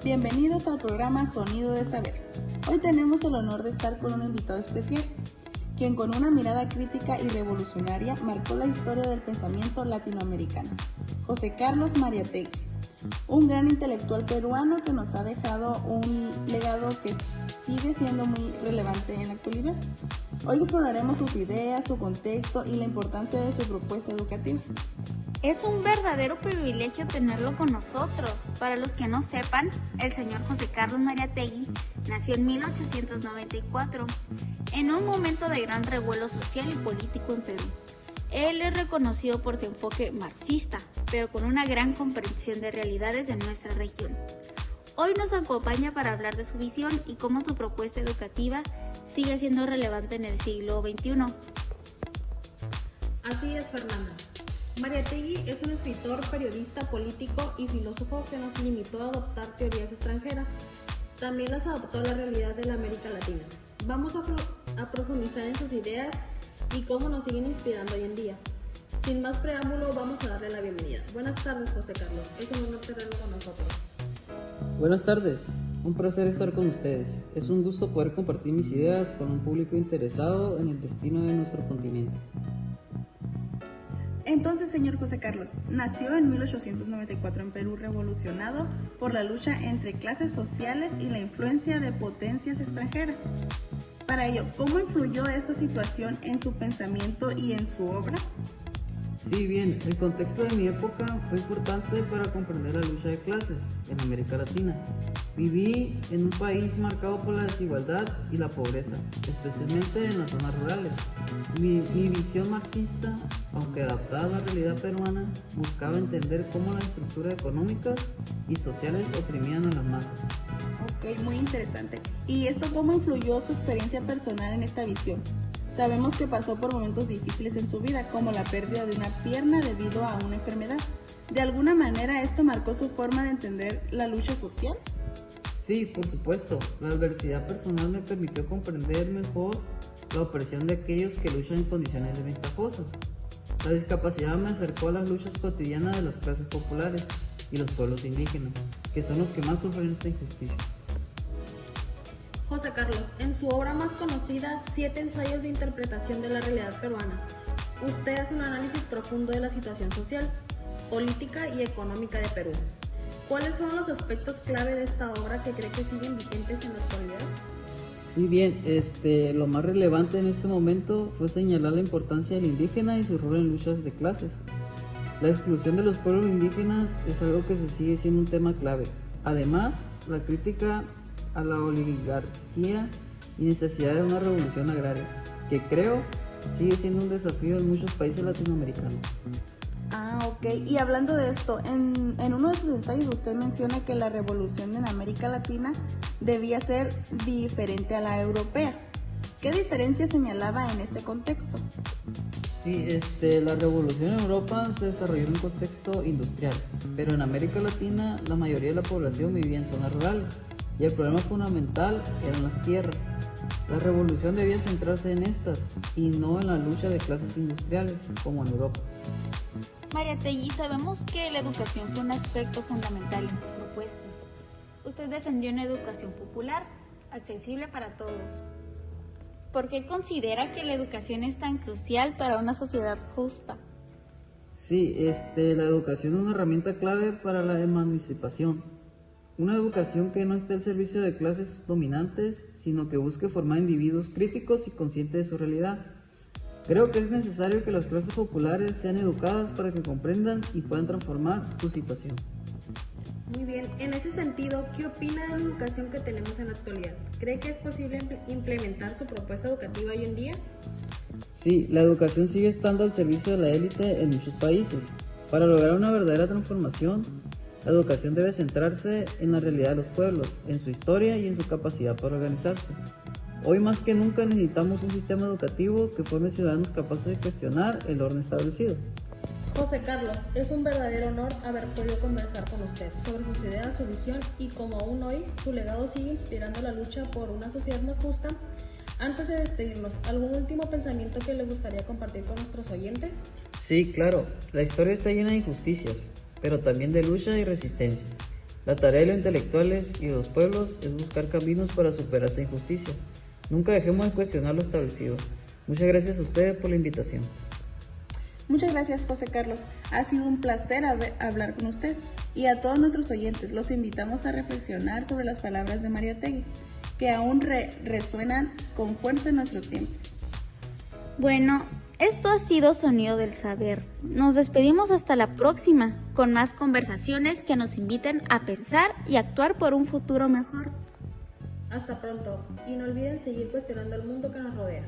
bienvenidos al programa Sonido de Saber. Hoy tenemos el honor de estar con un invitado especial, quien con una mirada crítica y revolucionaria marcó la historia del pensamiento latinoamericano, José Carlos Mariátegui, un gran intelectual peruano que nos ha dejado un legado que sigue siendo muy relevante en la actualidad. Hoy exploraremos sus ideas, su contexto y la importancia de su propuesta educativa. Es un verdadero privilegio tenerlo con nosotros. Para los que no sepan, el señor José Carlos Mariátegui nació en 1894, en un momento de gran revuelo social y político en Perú. Él es reconocido por su enfoque marxista, pero con una gran comprensión de realidades de nuestra región. Hoy nos acompaña para hablar de su visión y cómo su propuesta educativa sigue siendo relevante en el siglo XXI. Así es, Fernanda. Mariátegui es un escritor, periodista, político y filósofo que no se limitó a adoptar teorías extranjeras. También las adoptó a la realidad de la América Latina. Vamos a profundizar en sus ideas y cómo nos siguen inspirando hoy en día. Sin más preámbulo, vamos a darle la bienvenida. Buenas tardes, José Carlos. Es un honor tenerlo con nosotros. Buenas tardes. Un placer estar con ustedes. Es un gusto poder compartir mis ideas con un público interesado en el destino de nuestro continente. Entonces, señor José Carlos, nació en 1894 en Perú, revolucionado por la lucha entre clases sociales y la influencia de potencias extranjeras. Para ello, ¿cómo influyó esta situación en su pensamiento y en su obra? Sí, bien, el contexto de mi época fue importante para comprender la lucha de clases en América Latina. Viví en un país marcado por la desigualdad y la pobreza, especialmente en las zonas rurales. Mi visión marxista, aunque adaptada a la realidad peruana, buscaba entender cómo las estructuras económicas y sociales oprimían a las masas. Ok, muy interesante. ¿Y esto cómo influyó su experiencia personal en esta visión? Sabemos que pasó por momentos difíciles en su vida, como la pérdida de una pierna debido a una enfermedad. ¿De alguna manera esto marcó su forma de entender la lucha social? Sí, por supuesto. La adversidad personal me permitió comprender mejor la opresión de aquellos que luchan en condiciones desventajosas. La discapacidad me acercó a las luchas cotidianas de las clases populares y los pueblos indígenas, que son los que más sufren esta injusticia. José Carlos, en su obra más conocida, 7 ensayos de interpretación de la realidad peruana, usted hace un análisis profundo de la situación social, política y económica de Perú. ¿Cuáles son los aspectos clave de esta obra que cree que siguen vigentes en la actualidad? Sí, bien, lo más relevante en este momento fue señalar la importancia del indígena y su rol en luchas de clases. La exclusión de los pueblos indígenas es algo que se sigue siendo un tema clave. Además, la crítica a la oligarquía y necesidad de una revolución agraria, que creo sigue siendo un desafío en muchos países latinoamericanos. Ok. Y hablando de esto, en uno de sus ensayos usted menciona que la revolución en América Latina debía ser diferente a la europea. ¿Qué diferencia señalaba en este contexto? Sí, la revolución en Europa se desarrolló en un contexto industrial, pero en América Latina la mayoría de la población vivía en zonas rurales y el problema fundamental eran las tierras. La revolución debía centrarse en estas y no en la lucha de clases industriales como en Europa. Mariátegui, sabemos que la educación fue un aspecto fundamental en sus propuestas. Usted defendió una educación popular, accesible para todos. ¿Por qué considera que la educación es tan crucial para una sociedad justa? Sí, la educación es una herramienta clave para la emancipación. Una educación que no esté al servicio de clases dominantes, sino que busque formar individuos críticos y conscientes de su realidad. Creo que es necesario que las clases populares sean educadas para que comprendan y puedan transformar su situación. Muy bien, en ese sentido, ¿qué opina de la educación que tenemos en la actualidad? ¿Cree que es posible implementar su propuesta educativa hoy en día? Sí, la educación sigue estando al servicio de la élite en muchos países. Para lograr una verdadera transformación, la educación debe centrarse en la realidad de los pueblos, en su historia y en su capacidad para organizarse. Hoy más que nunca necesitamos un sistema educativo que forme ciudadanos capaces de cuestionar el orden establecido. José Carlos, es un verdadero honor haber podido conversar con usted sobre sus ideas, su visión y como aún hoy su legado sigue inspirando la lucha por una sociedad más justa. Antes de despedirnos, ¿algún último pensamiento que le gustaría compartir con nuestros oyentes? Sí, claro, la historia está llena de injusticias, pero también de lucha y resistencia. La tarea de los intelectuales y de los pueblos es buscar caminos para superar esta injusticia. Nunca dejemos de cuestionar lo establecido. Muchas gracias a ustedes por la invitación. Muchas gracias, José Carlos. Ha sido un placer hablar con usted. Y a todos nuestros oyentes los invitamos a reflexionar sobre las palabras de Mariátegui, que aún resuenan con fuerza en nuestros tiempos. Bueno, esto ha sido Sonido del Saber. Nos despedimos hasta la próxima, con más conversaciones que nos inviten a pensar y actuar por un futuro mejor. Hasta pronto, y no olviden seguir cuestionando el mundo que nos rodea.